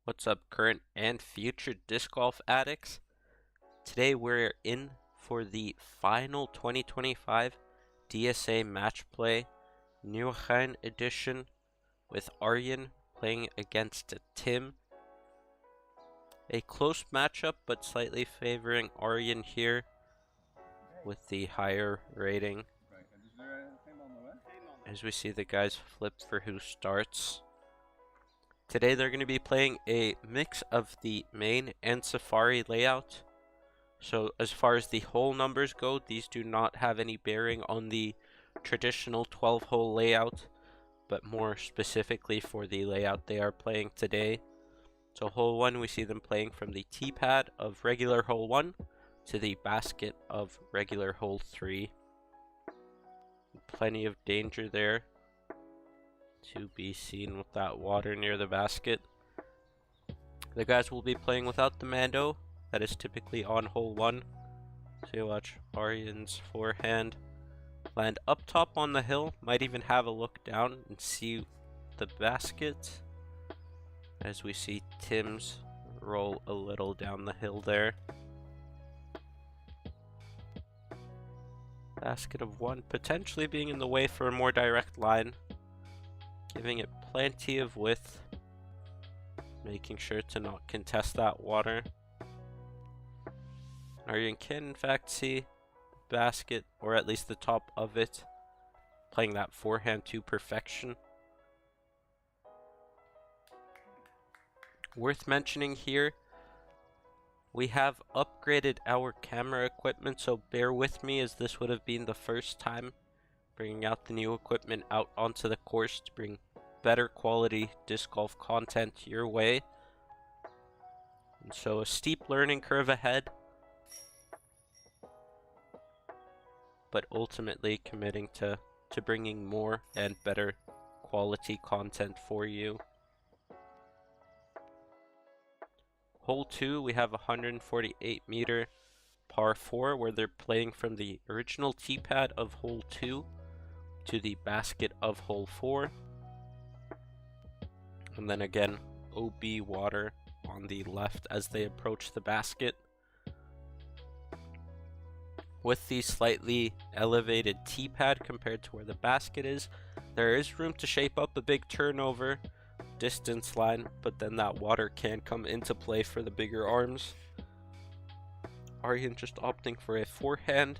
What's up, current and future disc golf addicts? Today we're in for the final 2025 DSA match play Nieuwegein edition with Arjen playing against Tim. A close matchup, but slightly favoring Arjen here with the higher rating. As we see the guys flip for who starts. Today they're going to be playing a mix of the main and safari layout. So as far as the hole numbers go, these do not have any bearing on the traditional 12-hole layout, but more specifically for the layout they are playing today. So hole 1, we see them playing from the tee pad of regular hole 1 to the basket of regular hole 3. Plenty of danger there to be seen with that water near the basket. The guys will be playing without the Mando. That is typically on hole 1. So you watch Arjen's forehand land up top on the hill. Might even have a look down and see the basket. As we see Tim's roll a little down the hill there. Basket of 1 potentially being in the way for a more direct line. Giving it plenty of width. Making sure to not contest that water. Arjen can in fact see the basket, or at least the top of it. Playing that forehand to perfection. Worth mentioning here, we have upgraded our camera equipment, so bear with me as this would have been the first time bringing out the new equipment out onto the course to bring better quality disc golf content your way. And so a steep learning curve ahead, but ultimately committing to bringing more and better quality content for you. Hole 2, we have a 148 meter par 4 where they're playing from the original tee pad of hole 2 to the basket of hole 4. And then again, OB water on the left as they approach the basket. With the slightly elevated tee pad compared to where the basket is, there is room to shape up a big turnover distance line, but then that water can come into play for the bigger arms. Arjen just opting for a forehand.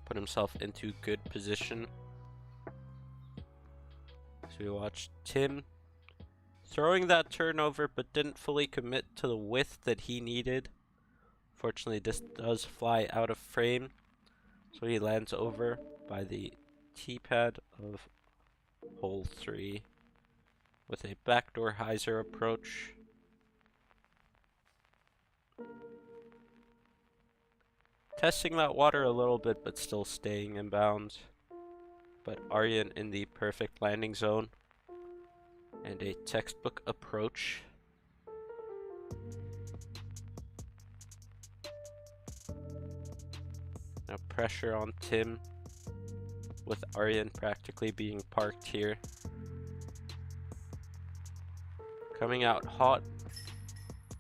Put himself into good position. So we watch Tim throwing that turnover, but didn't fully commit to the width that he needed. Fortunately, this does fly out of frame, so he lands over by the tee pad of hole 3 with a backdoor hyzer approach. Testing that water a little bit, but still staying in bounds. But Arjen in the perfect landing zone. And a textbook approach. Now pressure on Tim, with Arjen practically being parked here. Coming out hot,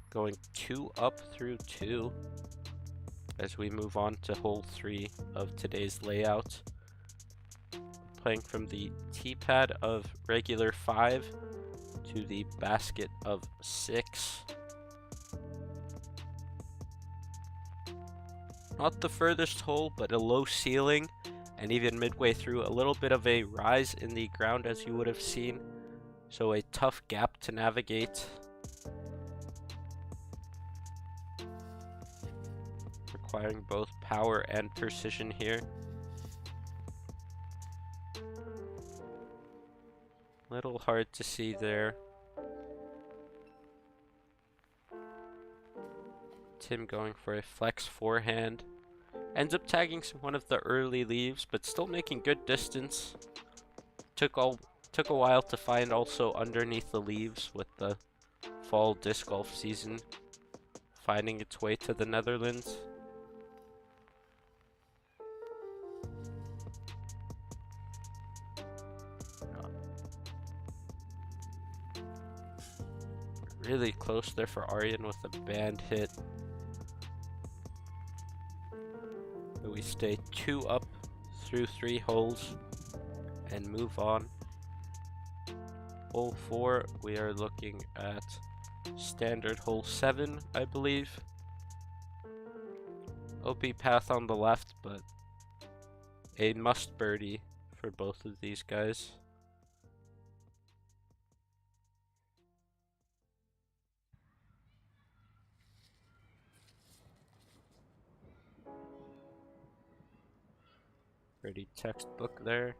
going 2 up through 2 as we move on to hole 3 of today's layout. Playing from the tee pad of regular 5 to the basket of 6. Not the furthest hole, but a low ceiling, and even midway through a little bit of a rise in the ground as you would have seen. So a tough gap to navigate. Requiring both power and precision here. Little hard to see there. Tim going for a flex forehand. Ends up tagging one of the early leaves, but still making good distance. Took a while to find also underneath the leaves with the fall disc golf season finding its way to the Netherlands. Really close there for Arjen with a band hit. But we stay 2 up through 3 holes and move on. Hole 4, we are looking at standard hole 7, I believe. OP path on the left, but a must birdie for both of these guys. Pretty textbook there.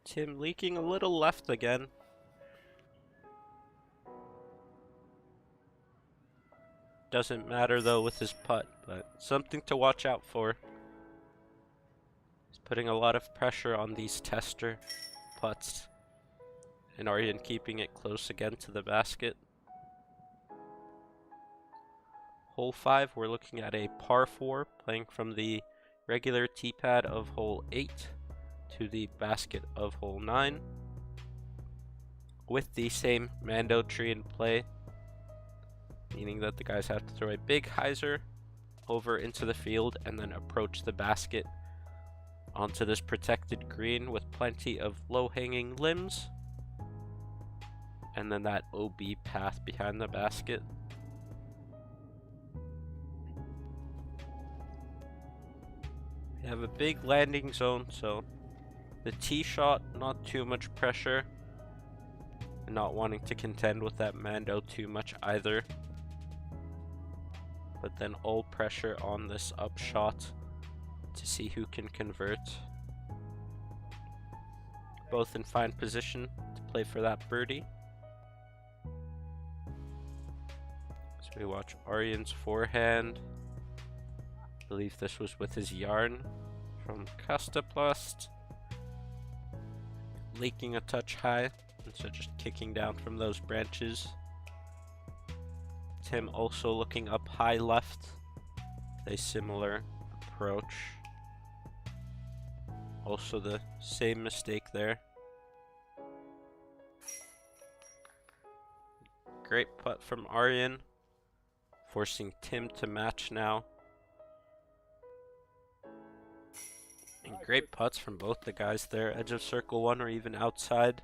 Tim leaking a little left again. Doesn't matter though with his putt, but something to watch out for. He's putting a lot of pressure on these tester putts. And Arjen keeping it close again to the basket. Hole 5, we're looking at a par 4, playing from the regular tee pad of hole 8 to the basket of hole 9. With the same Mando tree in play, meaning that the guys have to throw a big hyzer over into the field and then approach the basket onto this protected green with plenty of low-hanging limbs. And then that OB path behind the basket. We have a big landing zone, so the tee shot, not too much pressure. And not wanting to contend with that Mando too much either. But then all pressure on this upshot to see who can convert. Both in fine position to play for that birdie. So we watch Arjen's forehand. I believe this was with his yarn from Kastaplast. Leaking a touch high, and so just kicking down from those branches. Tim also looking up high left, a similar approach. Also the same mistake there. Great putt from Arjen, forcing Tim to match now. And great putts from both the guys there, edge of circle 1 or even outside.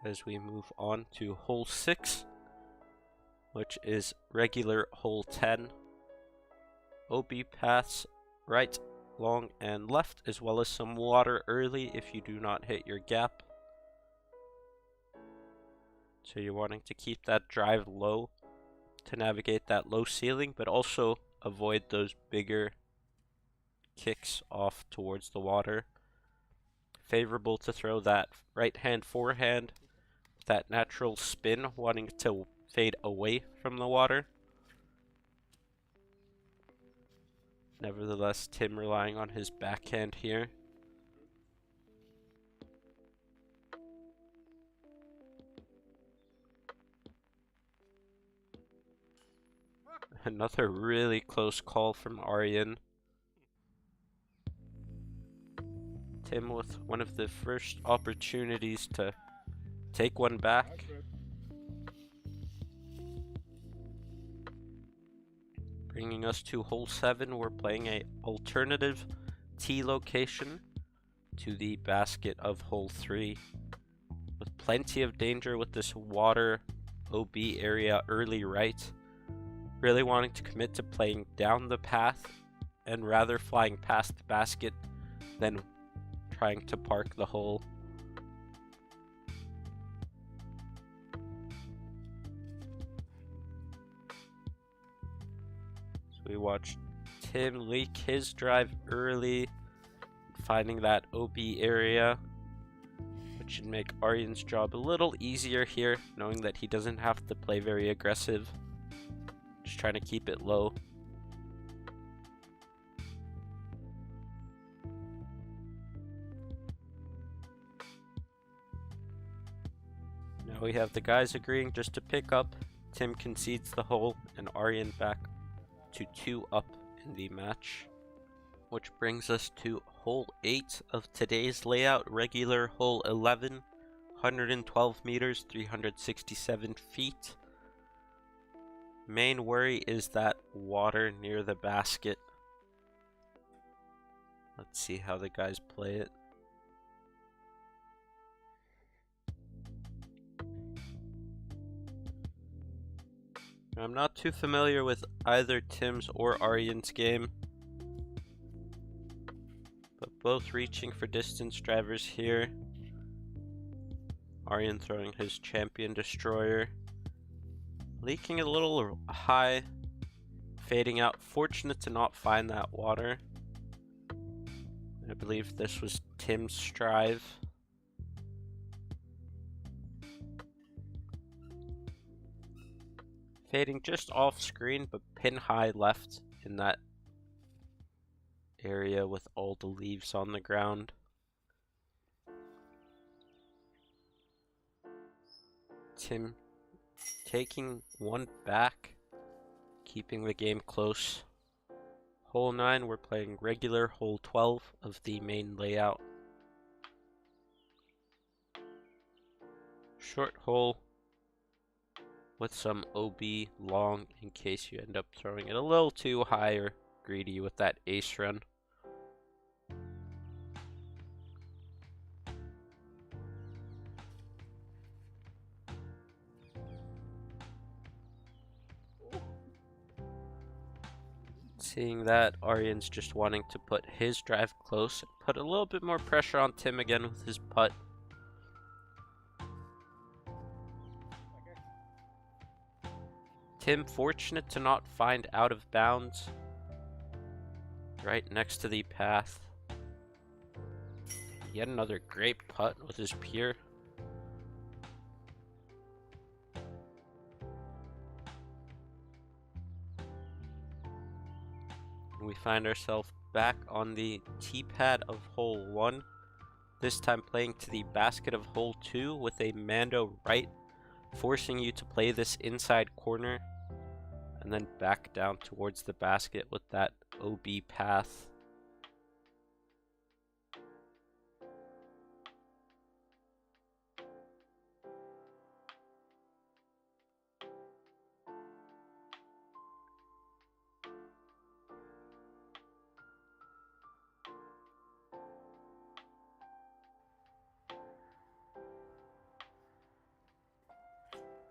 As we move on to hole 6, which is regular hole 10. OB paths right, long, and left, as well as some water early if you do not hit your gap. So you're wanting to keep that drive low to navigate that low ceiling, but also avoid those bigger kicks off towards the water. Favorable to throw that right hand forehand, that natural spin, wanting to fade away from the water. Nevertheless, Tim relying on his backhand here. Another really close call from Arjen. Tim with one of the first opportunities to take one back. Bringing us to hole 7, we're playing a alternative tee location to the basket of hole 3. With plenty of danger with this water OB area early right. Really wanting to commit to playing down the path and rather flying past the basket than trying to park the hole. So we watch Tim leak his drive early, finding that OB area, which should make Arjen's job a little easier here, knowing that he doesn't have to play very aggressive. Just trying to keep it low. Now we have the guys agreeing just to pick up. Tim concedes the hole and Arjen back to 2 up in the match. Which brings us to hole 8 of today's layout, regular hole 11, 112 meters, 367 feet. Main worry is that water near the basket. Let's see how the guys play it. I'm not too familiar with either Tim's or Arjen's game, but both reaching for distance drivers here. Arjen throwing his champion destroyer, leaking a little high, fading out. Fortunate to not find that water. I believe this was Tim's strive. Fading just off screen, but pin high left in that area with all the leaves on the ground. Tim taking one back, keeping the game close. Hole 9, we're playing regular hole 12 of the main layout. Short hole with some OB long in case you end up throwing it a little too high or greedy with that ace run. Seeing that, Arjen's just wanting to put his drive close and put a little bit more pressure on Tim again with his putt. Tim fortunate to not find out of bounds right next to the path. Yet another great putt with his pier. We find ourselves back on the tee pad of hole 1, this time playing to the basket of hole 2 with a Mando right, forcing you to play this inside corner and then back down towards the basket with that OB path.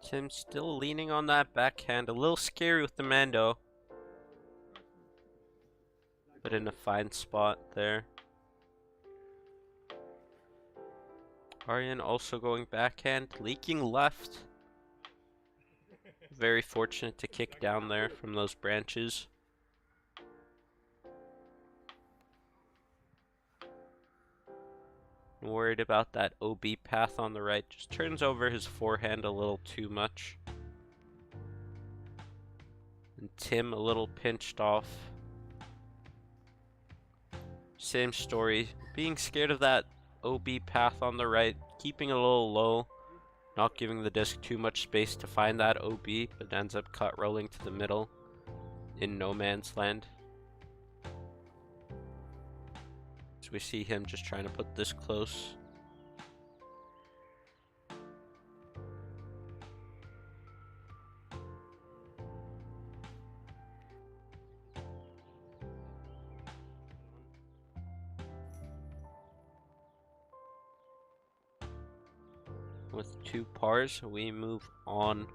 Tim still leaning on that backhand, a little scary with the Mando, but in a fine spot there. Arjen also going backhand, leaking left. Very fortunate to kick down there from those branches. Worried about that OB path on the right, just turns over his forehand a little too much. And Tim a little pinched off. Same story, being scared of that OB path on the right, keeping a little low, not giving the disc too much space to find that OB, but ends up cut rolling to the middle in no man's land. So we see him just trying to put this close. With 2 pars, we move on.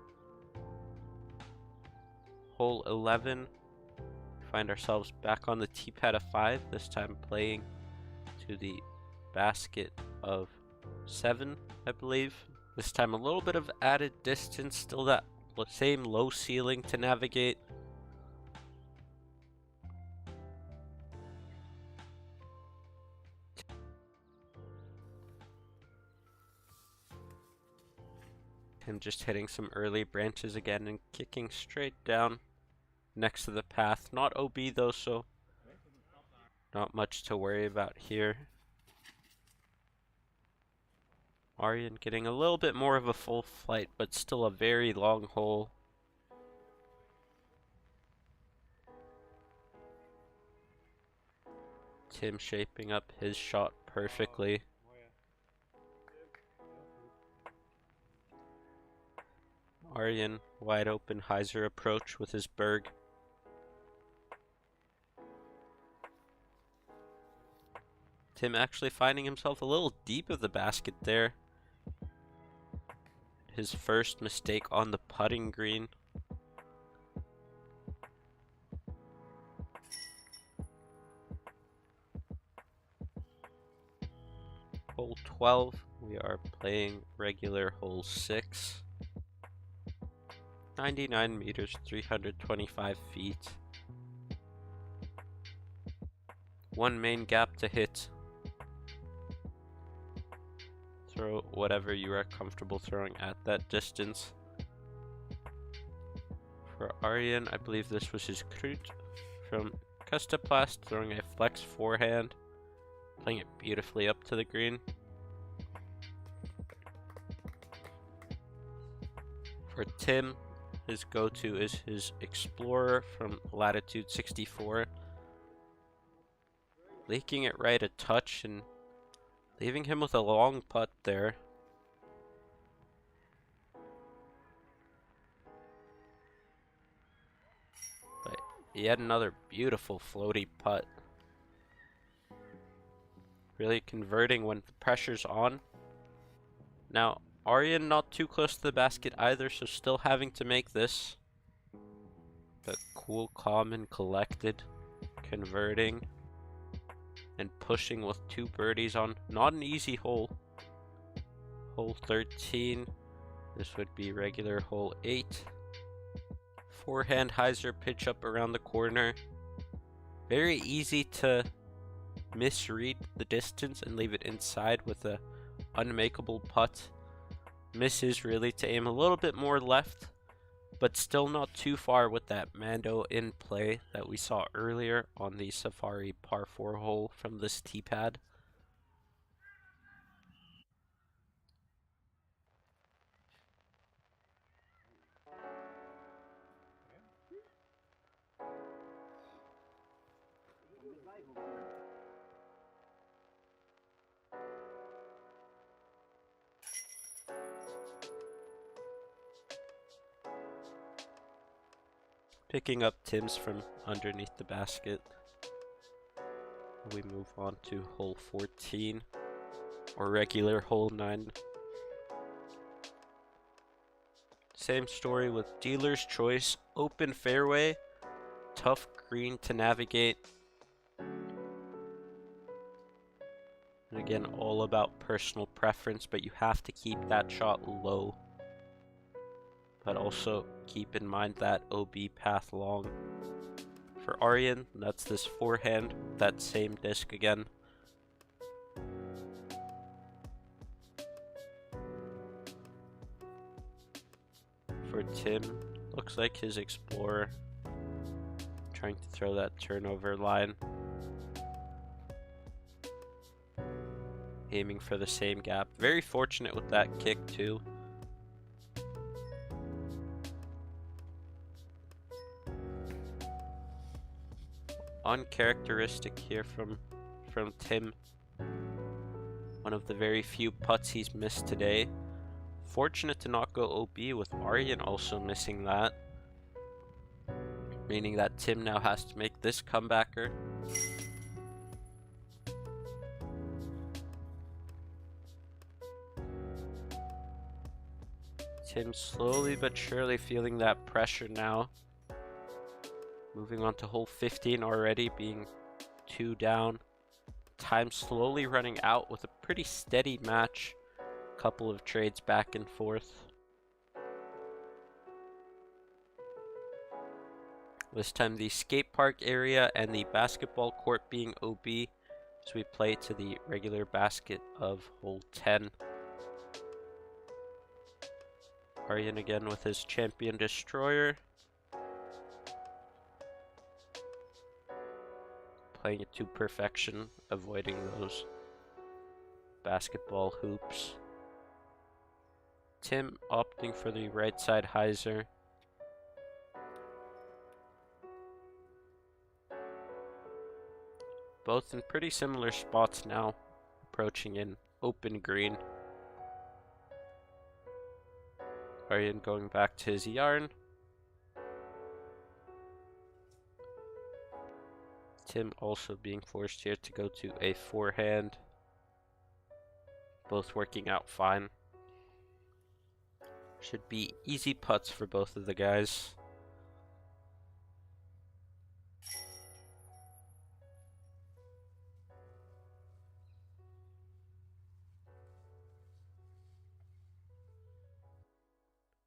Hole 11. Find ourselves back on the tee pad of 5, this time playing to the basket of 7, I believe. This time a little bit of added distance, still that same low ceiling to navigate. Him just hitting some early branches again and kicking straight down next to the path. Not OB though, so not much to worry about here. Arjen getting a little bit more of a full flight, but still a very long hole. Tim shaping up his shot perfectly. Arjen wide open hyzer approach with his berg. Tim actually finding himself a little deep of the basket there. His first mistake on the putting green. Hole 12, we are playing regular hole 6. 99 meters, 325 feet. One main gap to hit. Throw whatever you are comfortable throwing at that distance. For Arjen, I believe this was his Krut from Kustaplast, throwing a flex forehand, playing it beautifully up to the green. For Tim, his go-to is his Explorer from latitude 64. Leaking it right a touch and leaving him with a long putt there. But yet another beautiful floaty putt. Really converting when the pressure's on. Now, Arjen not too close to the basket either, so still having to make this. But cool, calm, and collected. Converting. And pushing with 2 birdies on not an easy hole. Hole 13. This would be regular hole 8. Forehand hyzer pitch up around the corner. Very easy to misread the distance and leave it inside with a unmakeable putt. Misses really to aim a little bit more left, but still not too far with that Mando in play that we saw earlier on the Safari par 4 hole from this tee pad. Picking up Tim's from underneath the basket. We move on to hole 14, or regular hole 9. Same story with dealer's choice, open fairway, tough green to navigate. And again, all about personal preference, but you have to keep that shot low. But also keep in mind that OB path long. For Arjen, that's this forehand, that same disc again. For Tim, looks like his Explorer. Trying to throw that turnover line. Aiming for the same gap. Very fortunate with that kick too. Uncharacteristic here from Tim. One of the very few putts he's missed today. Fortunate to not go OB with Arjen also missing that. Meaning that Tim now has to make this comebacker. Tim slowly but surely feeling that pressure now. Moving on to hole 15 already, being 2 down. Time slowly running out with a pretty steady match. Couple of trades back and forth. This time the skate park area and the basketball court being OB as we play to the regular basket of hole 10. Arjen again with his champion destroyer. Playing it to perfection, avoiding those basketball hoops. Tim opting for the right side hyzer. Both in pretty similar spots now, approaching in open green. Arjen going back to his yarn. Tim also being forced here to go to a forehand. Both working out fine. Should be easy putts for both of the guys.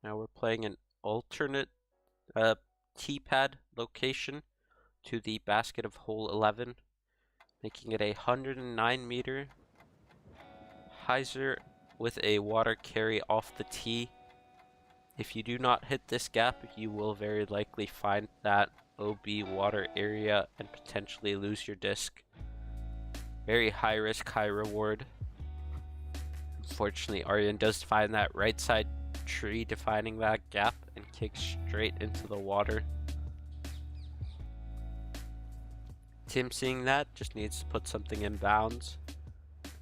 Now we're playing an alternate tee pad location to the basket of hole 11, making it a 109 meter hyzer with a water carry off the tee. If you do not hit this gap, you will very likely find that OB water area and potentially lose your disc. Very high risk, high reward. Unfortunately, Arjen does find that right side tree defining that gap and kicks straight into the water. Tim, seeing that, just needs to put something in bounds,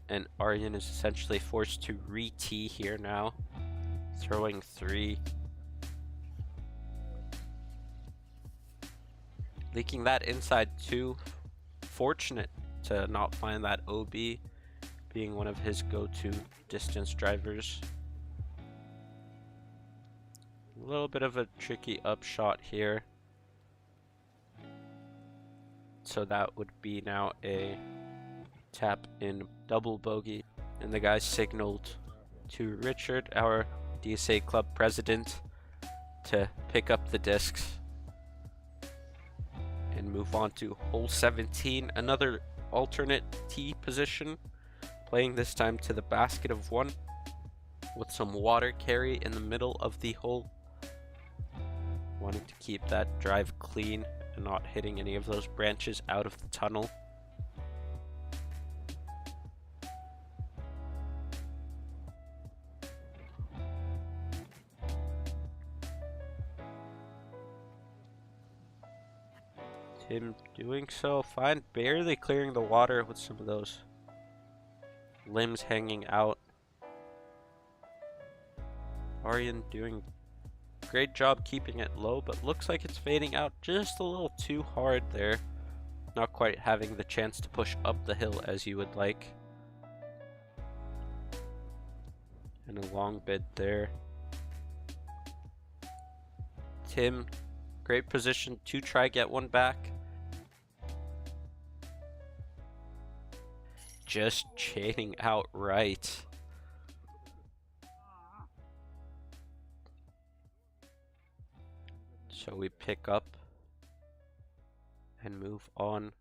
and Arjen is essentially forced to re-tee here now, throwing 3. Leaking that inside 2. Fortunate to not find that OB, being one of his go-to distance drivers. A little bit of a tricky upshot here. So that would be now a tap in double bogey. And the guys signaled to Richard, our DSA club president, to pick up the discs and move on to hole 17, another alternate tee position, playing this time to the basket of 1 with some water carry in the middle of the hole, wanting to keep that drive clean and not hitting any of those branches out of the tunnel. Tim doing so fine, barely clearing the water with some of those limbs hanging out. Arjen doing a great job keeping it low, but looks like it's fading out just a little too hard there. Not quite having the chance to push up the hill as you would like. And a long bid there. Tim, great position to try get one back. Just chaining out right. So we pick up and move on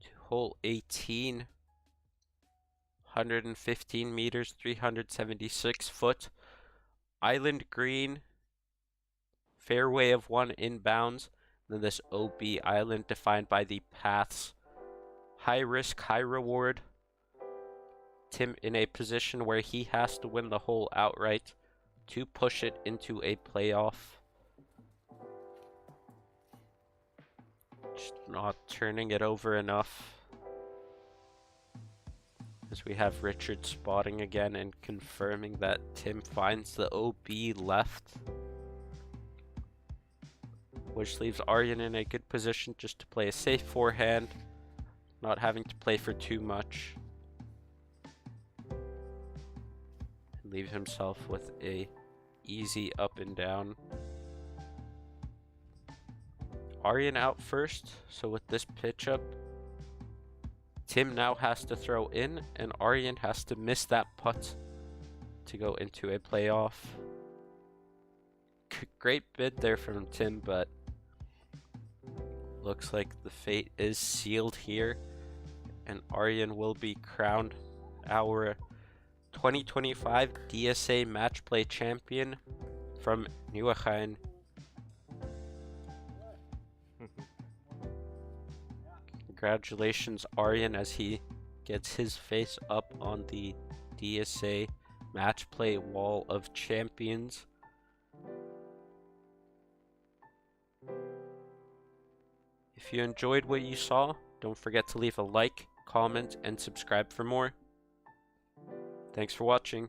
to hole 18. 115 meters, 376 foot. Island green. Fairway of 1 inbounds. Then this OB island defined by the paths. High risk, high reward. Tim in a position where he has to win the hole outright to push it into a playoff. Just not turning it over enough. As we have Richard spotting again and confirming that Tim finds the OB left, which leaves Arjen in a good position just to play a safe forehand, not having to play for too much, and leave himself with a easy up and down. Arjen out first, so with this pitch up, Tim now has to throw in, and Arjen has to miss that putt to go into a playoff. Great bid there from Tim, but looks like the fate is sealed here, and Arjen will be crowned our 2025 DSA Match Play Champion from Nieuwegein. Congratulations, Arjen, as he gets his face up on the DSA Match Play Wall of Champions. If you enjoyed what you saw, Don't forget to leave a like, comment, and subscribe for more. Thanks for watching.